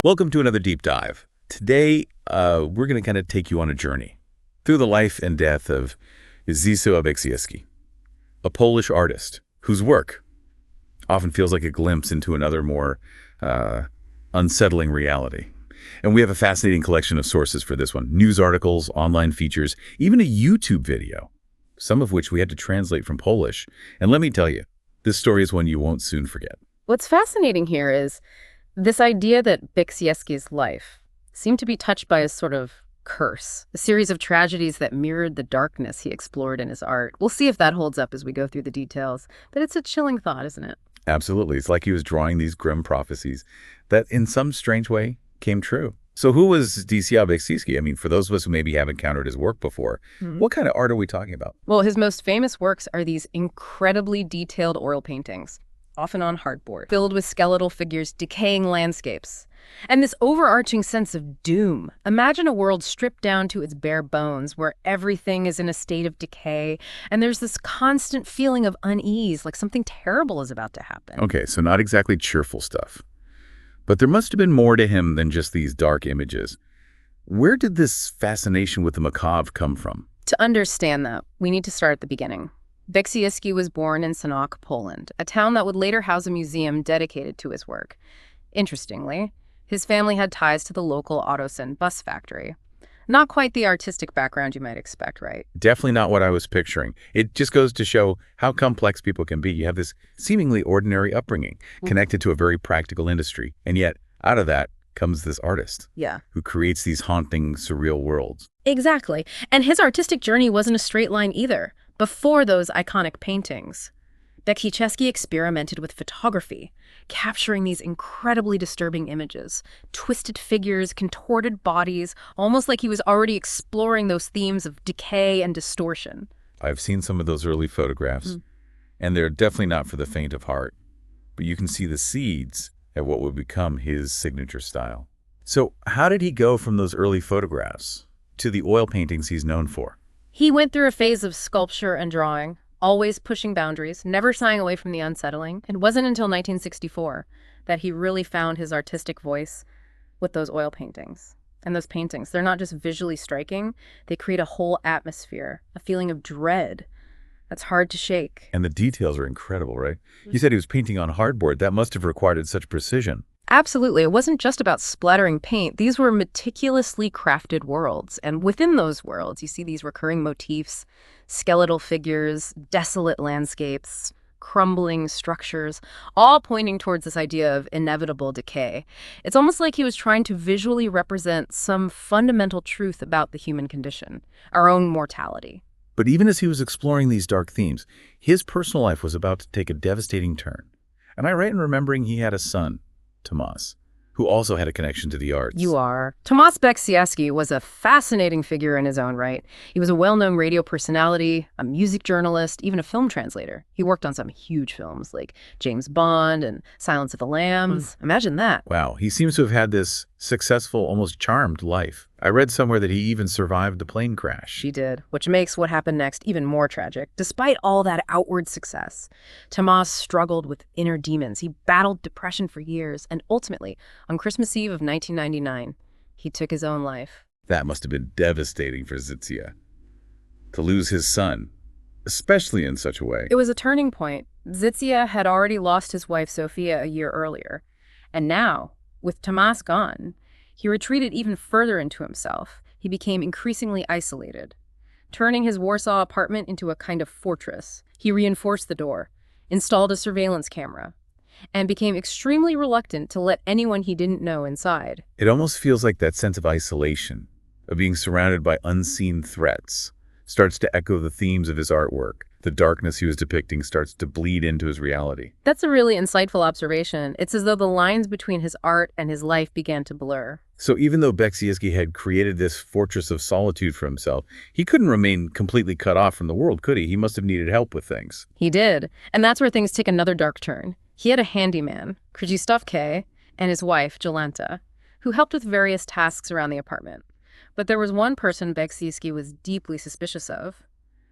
Welcome to another deep dive. Today, we're going to kind of take you on a journey through the life and death of Zdzisław Beksiński, a Polish artist whose work often feels like a glimpse into another more unsettling reality. And we have a fascinating collection of sources for this one. News articles, online features, even a YouTube video, some of which we had to translate from Polish. And let me tell you, this story is one you won't soon forget. What's fascinating here is this idea that Beksiński's life seemed to be touched by a sort of curse, a series of tragedies that mirrored the darkness he explored in his art. We'll see if that holds up as we go through the details, but it's a chilling thought, isn't it? Absolutely. It's like he was drawing these grim prophecies that in some strange way came true. So who was Zdzisław Beksiński? I mean, for those of us who maybe have encountered his work before, what kind of art are we talking about? Well, his most famous works are these incredibly detailed oil paintings, often on hardboard, filled with skeletal figures, decaying landscapes, and this overarching sense of doom. Imagine a world stripped down to its bare bones, where everything is in a state of decay, and there's this constant feeling of unease, like something terrible is about to happen. Okay, so not exactly cheerful stuff. But there must have been more to him than just these dark images. Where did this fascination with the macabre come from? To understand that, we need to start at the beginning. Beksiński was born in Sanok, Poland, a town that would later house a museum dedicated to his work. Interestingly, his family had ties to the local Autosen bus factory. Not quite the artistic background you might expect, right? Definitely not what I was picturing. It just goes to show how complex people can be. You have this seemingly ordinary upbringing connected to a very practical industry. And yet, out of that comes this artist who creates these haunting, surreal worlds. Exactly. And his artistic journey wasn't a straight line either. Before those iconic paintings, Beksiński experimented with photography, capturing these incredibly disturbing images, twisted figures, contorted bodies, almost like he was already exploring those themes of decay and distortion. I've seen some of those early photographs, and they're definitely not for the faint of heart. But you can see the seeds of what would become his signature style. So how did he go from those early photographs to the oil paintings he's known for? He went through a phase of sculpture and drawing, always pushing boundaries, never shying away from the unsettling. It wasn't until 1964 that he really found his artistic voice with those oil paintings. And those paintings, they're not just visually striking, they create a whole atmosphere, a feeling of dread that's hard to shake. And the details are incredible, right? You said he was painting on hardboard. That must have required such precision. Absolutely. It wasn't just about splattering paint. These were meticulously crafted worlds. And within those worlds, you see these recurring motifs, skeletal figures, desolate landscapes, crumbling structures, all pointing towards this idea of inevitable decay. It's almost like he was trying to visually represent some fundamental truth about the human condition, our own mortality. But even as he was exploring these dark themes, his personal life was about to take a devastating turn. Am I right in remembering he had a son, Tomasz, who also had a connection to the arts? You are. Tomasz Beksiński was a fascinating figure in his own right. He was a well-known radio personality, a music journalist, even a film translator. He worked on some huge films like James Bond and Silence of the Lambs. Imagine that. Wow, he seems to have had this successful, almost charmed life. I read somewhere that he even survived a plane crash. He did, which makes what happened next even more tragic. Despite all that outward success, Tomasz struggled with inner demons. He battled depression for years, and ultimately, on Christmas Eve of 1999, he took his own life. That must have been devastating for Zdzisław, to lose his son, especially in such a way. It was a turning point. Zdzisław had already lost his wife, Sophia, a year earlier. And now, with Tomasz gone, he retreated even further into himself. He became increasingly isolated. Turning his Warsaw apartment into a kind of fortress, he reinforced the door, installed a surveillance camera, and became extremely reluctant to let anyone he didn't know inside. It almost feels like that sense of isolation, of being surrounded by unseen threats, starts to echo the themes of his artwork. The darkness he was depicting starts to bleed into his reality. That's a really insightful observation. It's as though the lines between his art and his life began to blur. So even though Beksiński had created this fortress of solitude for himself, he couldn't remain completely cut off from the world, could he? He must have needed help with things. He did. And that's where things take another dark turn. He had a handyman, Zdzisław K., and his wife, Jolanta, who helped with various tasks around the apartment. But there was one person Beksiński was deeply suspicious of.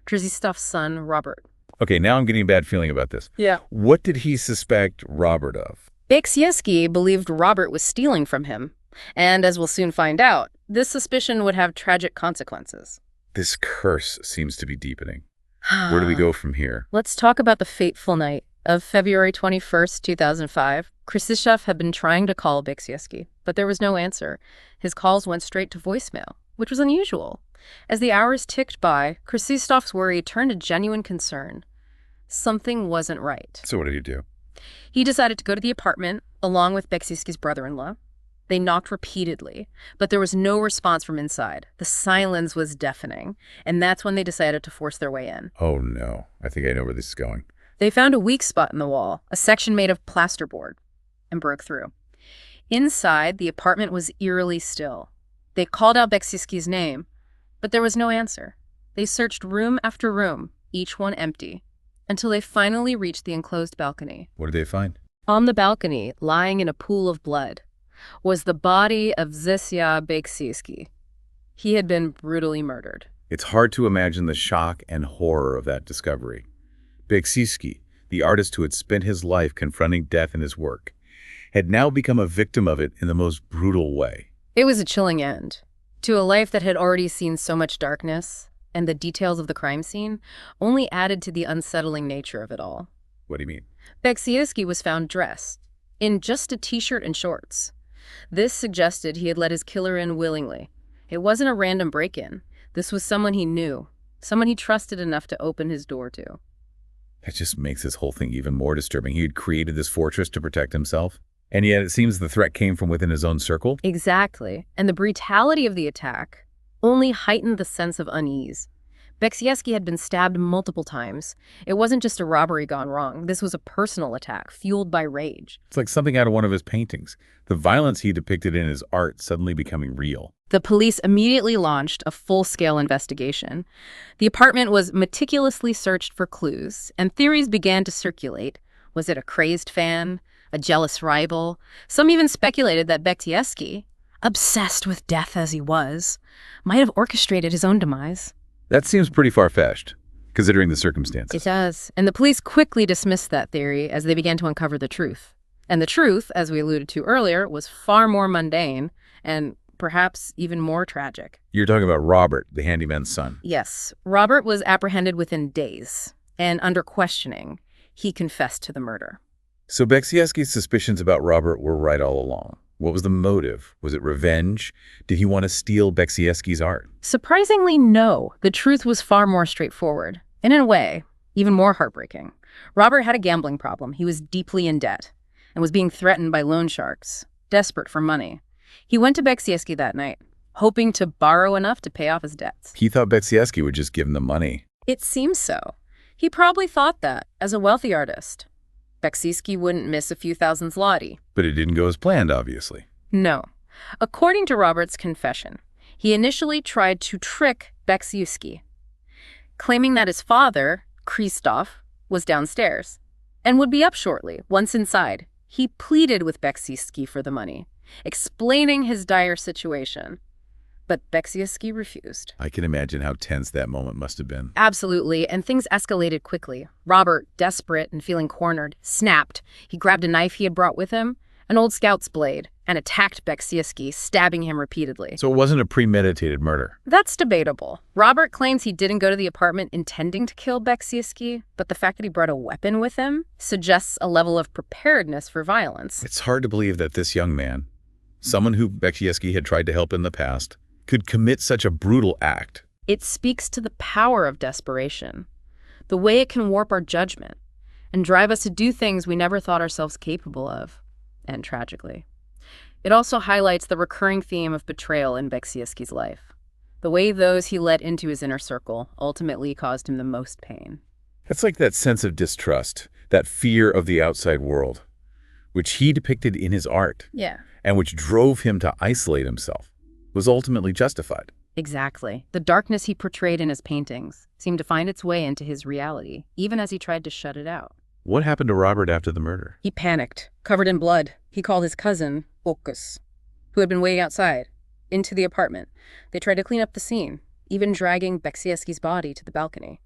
Zdzisław's son, Robert. Okay, now I'm getting a bad feeling about this. Yeah. What did he suspect Robert of? Beksiński believed Robert was stealing from him. And as we'll soon find out, this suspicion would have tragic consequences. This curse seems to be deepening. Where do we go from here? Let's talk about the fateful night of February 21st, 2005. Krzysztof had been trying to call Beksiński, but there was no answer. His calls went straight to voicemail, which was unusual. As the hours ticked by, Krzysztof's worry turned to genuine concern. Something wasn't right. So what did you do? He decided to go to the apartment, along with Beksiński's brother-in-law. They knocked repeatedly, but there was no response from inside. The silence was deafening, and that's when they decided to force their way in. Oh no, I think I know where this is going. They found a weak spot in the wall, a section made of plasterboard, and broke through. Inside, the apartment was eerily still. They called out Beksiński's name, but there was no answer. They searched room after room, each one empty, until they finally reached the enclosed balcony. What did they find? On the balcony, lying in a pool of blood, was the body of Zdzisław Beksiński. He had been brutally murdered. It's hard to imagine the shock and horror of that discovery. Beksiński, the artist who had spent his life confronting death in his work, had now become a victim of it in the most brutal way. It was a chilling end to a life that had already seen so much darkness, and the details of the crime scene only added to the unsettling nature of it all. What do you mean? Beksiński was found dressed in just a t-shirt and shorts. This suggested he had let his killer in willingly. It wasn't a random break-in. This was someone he knew, someone he trusted enough to open his door to. That just makes this whole thing even more disturbing. He had created this fortress to protect himself, and yet it seems the threat came from within his own circle. Exactly. And the brutality of the attack only heightened the sense of unease. Beksiński had been stabbed multiple times. It wasn't just a robbery gone wrong. This was a personal attack, fueled by rage. It's like something out of one of his paintings. The violence he depicted in his art suddenly becoming real. The police immediately launched a full-scale investigation. The apartment was meticulously searched for clues, and theories began to circulate. Was it a crazed fan? A jealous rival? Some even speculated that Beksiński, obsessed with death as he was, might have orchestrated his own demise. That seems pretty far-fetched, considering the circumstances. It does. And the police quickly dismissed that theory as they began to uncover the truth. And the truth, as we alluded to earlier, was far more mundane and perhaps even more tragic. You're talking about Robert, the handyman's son. Yes. Robert was apprehended within days, and under questioning, he confessed to the murder. So Beksiński's suspicions about Robert were right all along. What was the motive? Was it revenge? Did he want to steal Beksiński's art? Surprisingly, no. The truth was far more straightforward. And in a way, even more heartbreaking. Robert had a gambling problem. He was deeply in debt and was being threatened by loan sharks, desperate for money. He went to Beksiński that night, hoping to borrow enough to pay off his debts. He thought Beksiński would just give him the money. It seems so. He probably thought that, as a wealthy artist. Beksiński wouldn't miss a few thousand zloty. But it didn't go as planned, obviously. No. According to Robert's confession, he initially tried to trick Beksiński, claiming that his father, Krzysztof, was downstairs and would be up shortly. Once inside, he pleaded with Beksiński for the money, explaining his dire situation. But Beksiński refused. I can imagine how tense that moment must have been. Absolutely, and things escalated quickly. Robert, desperate and feeling cornered, snapped. He grabbed a knife he had brought with him, an old scout's blade, and attacked Beksiński, stabbing him repeatedly. So it wasn't a premeditated murder. That's debatable. Robert claims he didn't go to the apartment intending to kill Beksiński, but the fact that he brought a weapon with him suggests a level of preparedness for violence. It's hard to believe that this young man, someone who Beksiński had tried to help in the past, could commit such a brutal act. It speaks to the power of desperation, the way it can warp our judgment and drive us to do things we never thought ourselves capable of, and tragically. It also highlights the recurring theme of betrayal in Beksiński's life, the way those he let into his inner circle ultimately caused him the most pain. That's like that sense of distrust, that fear of the outside world, which he depicted in his art, and which drove him to isolate himself, was ultimately justified. Exactly. The darkness he portrayed in his paintings seemed to find its way into his reality, even as he tried to shut it out. What happened to Robert after the murder? He panicked, covered in blood. He called his cousin, Łukasz, who had been waiting outside, into the apartment. They tried to clean up the scene, even dragging Beksiński's body to the balcony.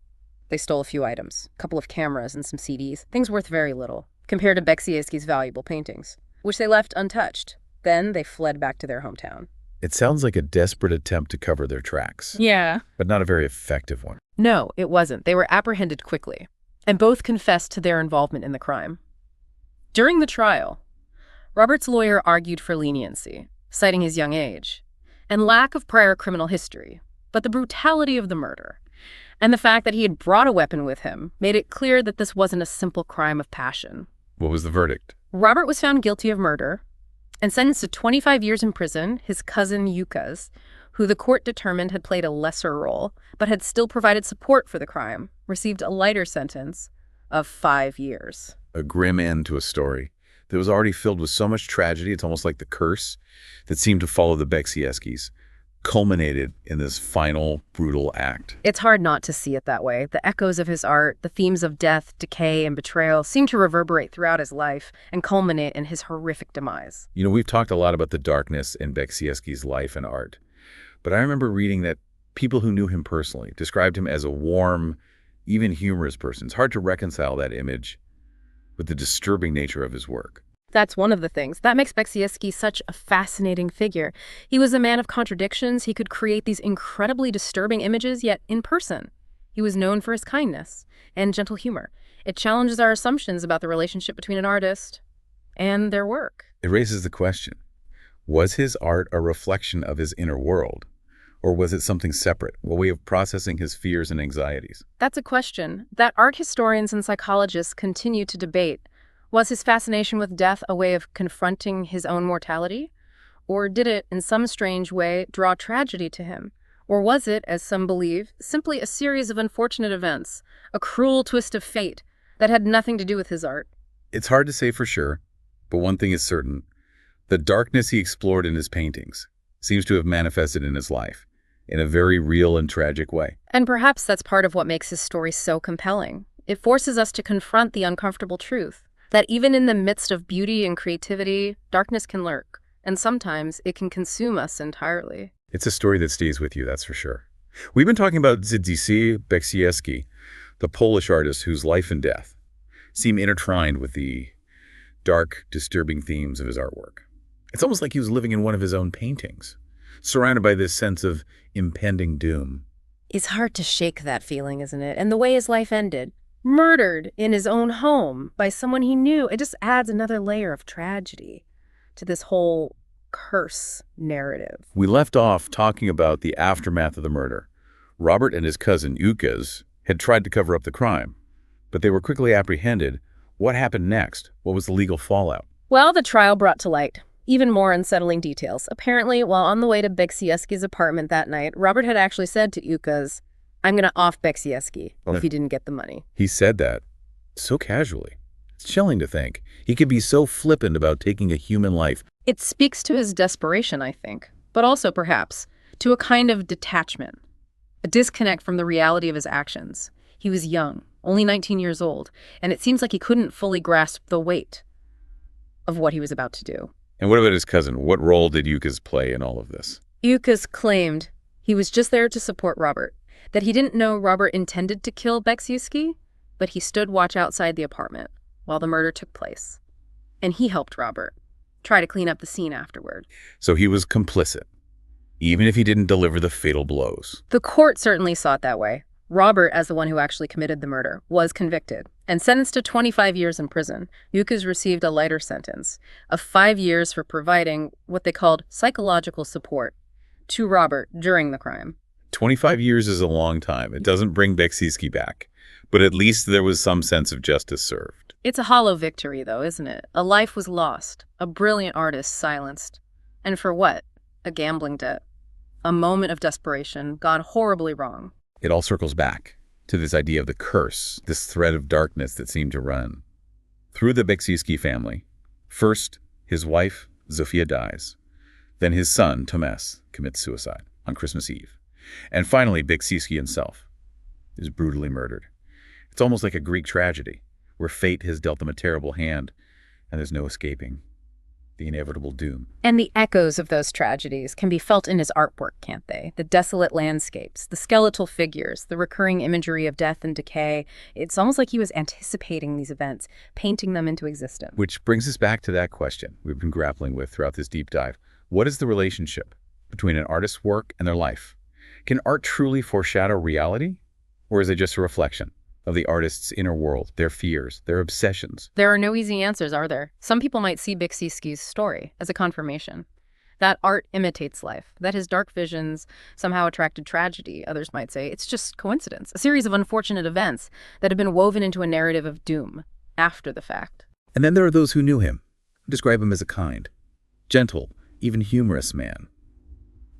They stole a few items, a couple of cameras and some CDs, things worth very little, compared to Beksiński's valuable paintings, which they left untouched. Then they fled back to their hometown. It sounds like a desperate attempt to cover their tracks, Yeah. but not a very effective one. No, it wasn't. They were apprehended quickly, and both confessed to their involvement in the crime. During the trial, Robert's lawyer argued for leniency, citing his young age and lack of prior criminal history, but the brutality of the murder and the fact that he had brought a weapon with him made it clear that this wasn't a simple crime of passion. What was the verdict? Robert was found guilty of murder and sentenced to 25 years in prison. His cousin Łukasz, who the court determined had played a lesser role but had still provided support for the crime, received a lighter sentence of 5 years. A grim end to a story that was already filled with so much tragedy. It's almost like the curse that seemed to follow the Beksińskis culminated in this final brutal act. It's hard not to see it that way. The echoes of his art, the themes of death, decay, and betrayal seem to reverberate throughout his life and culminate in his horrific demise. You know, we've talked a lot about the darkness in Beksiński's life and art, but I remember reading that people who knew him personally described him as a warm, even humorous person. It's hard to reconcile that image with the disturbing nature of his work. That's one of the things that makes Beksiński such a fascinating figure. He was a man of contradictions. He could create these incredibly disturbing images, yet in person, he was known for his kindness and gentle humor. It challenges our assumptions about the relationship between an artist and their work. It raises the question, was his art a reflection of his inner world? Or was it something separate, a way of processing his fears and anxieties? That's a question that art historians and psychologists continue to debate. Was his fascination with death a way of confronting his own mortality? Or did it, in some strange way, draw tragedy to him? Or was it, as some believe, simply a series of unfortunate events, a cruel twist of fate that had nothing to do with his art? It's hard to say for sure, but one thing is certain. The darkness he explored in his paintings seems to have manifested in his life in a very real and tragic way. And perhaps that's part of what makes his story so compelling. It forces us to confront the uncomfortable truth that even in the midst of beauty and creativity, darkness can lurk, and sometimes it can consume us entirely. It's a story that stays with you, that's for sure. We've been talking about Zdzisław Beksiński, the Polish artist whose life and death seem intertwined with the dark, disturbing themes of his artwork. It's almost like he was living in one of his own paintings, surrounded by this sense of impending doom. It's hard to shake that feeling, isn't it? And the way his life ended, murdered in his own home by someone he knew, it just adds another layer of tragedy to this whole curse narrative. We left off talking about the aftermath of the murder. Robert and his cousin Łukasz had tried to cover up the crime, but they were quickly apprehended. What happened next? What was the legal fallout? Well, the trial brought to light even more unsettling details. Apparently, while on the way to Beksiński's apartment that night, Robert had actually said to Łukasz, "I'm going to off Beksiński if you didn't get the money." He said that so casually. It's chilling to think. He could be so flippant about taking a human life. It speaks to his desperation, I think, but also perhaps to a kind of detachment, a disconnect from the reality of his actions. He was young, only 19 years old, and it seems like he couldn't fully grasp the weight of what he was about to do. And what about his cousin? What role did Łukasz play in all of this? Łukasz claimed he was just there to support Robert, that he didn't know Robert intended to kill Beksiński, but he stood watch outside the apartment while the murder took place. And he helped Robert try to clean up the scene afterward. So he was complicit, even if he didn't deliver the fatal blows. The court certainly saw it that way. Robert, as the one who actually committed the murder, was convicted and sentenced to 25 years in prison. Łukasz received a lighter sentence of 5 years for providing what they called psychological support to Robert during the crime. 25 years is a long time. It doesn't bring Beksiński back, but at least there was some sense of justice served. It's a hollow victory, though, isn't it? A life was lost, a brilliant artist silenced. And for what? A gambling debt. A moment of desperation gone horribly wrong. It all circles back to this idea of the curse, this thread of darkness that seemed to run through the Beksiński family. First, his wife, Zofia, dies. Then his son, Tomasz, commits suicide on Christmas Eve. And finally, Beksiński himself is brutally murdered. It's almost like a Greek tragedy, where fate has dealt them a terrible hand, and there's no escaping. the inevitable doom. And the echoes of those tragedies can be felt in his artwork, can't they? The desolate landscapes, the skeletal figures, the recurring imagery of death and decay. It's almost like he was anticipating these events, painting them into existence. Which brings us back to that question we've been grappling with throughout this deep dive. What is the relationship between an artist's work and their life? Can art truly foreshadow reality? Or is it just a reflection of the artist's inner world, their fears, their obsessions? There are no easy answers, are there? Some people might see Beksiński's story as a confirmation that art imitates life, that his dark visions somehow attracted tragedy. Others might say it's just coincidence, a series of unfortunate events that have been woven into a narrative of doom after the fact. And then there are those who knew him, who describe him as a kind, gentle, even humorous man.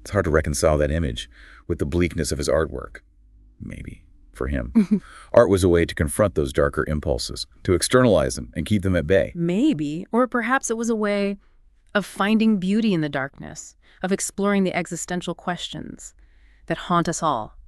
It's hard to reconcile that image with the bleakness of his artwork. Maybe. For him, art was a way to confront those darker impulses, to externalize them and keep them at bay. Maybe, or perhaps it was a way of finding beauty in the darkness, of exploring the existential questions that haunt us all.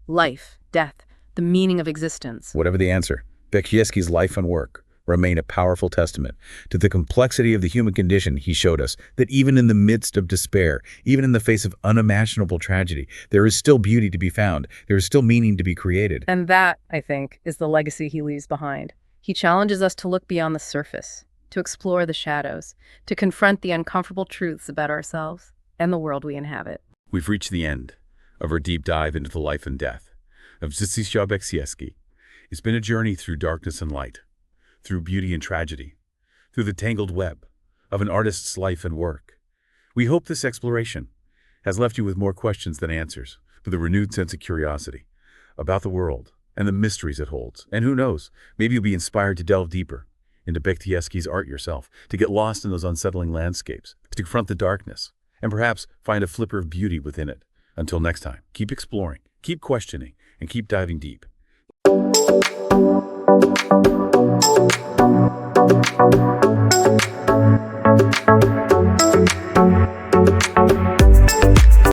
Life, death, the meaning of existence. Whatever the answer, Beksiński's life and work remain a powerful testament to the complexity of the human condition. He showed us that even in the midst of despair, even in the face of unimaginable tragedy, there is still beauty to be found. There is still meaning to be created. And that, I think, is the legacy he leaves behind. He challenges us to look beyond the surface, to explore the shadows, to confront the uncomfortable truths about ourselves and the world we inhabit. We've reached the end of our deep dive into the life and death of Zdzisław Beksiński. It's been a journey through darkness and light, through beauty and tragedy, through the tangled web of an artist's life and work. We hope this exploration has left you with more questions than answers, with a renewed sense of curiosity about the world and the mysteries it holds. And who knows, maybe you'll be inspired to delve deeper into Beksiński's art yourself, to get lost in those unsettling landscapes, to confront the darkness, and perhaps find a flicker of beauty within it. Until next time, keep exploring, keep questioning, and keep diving deep.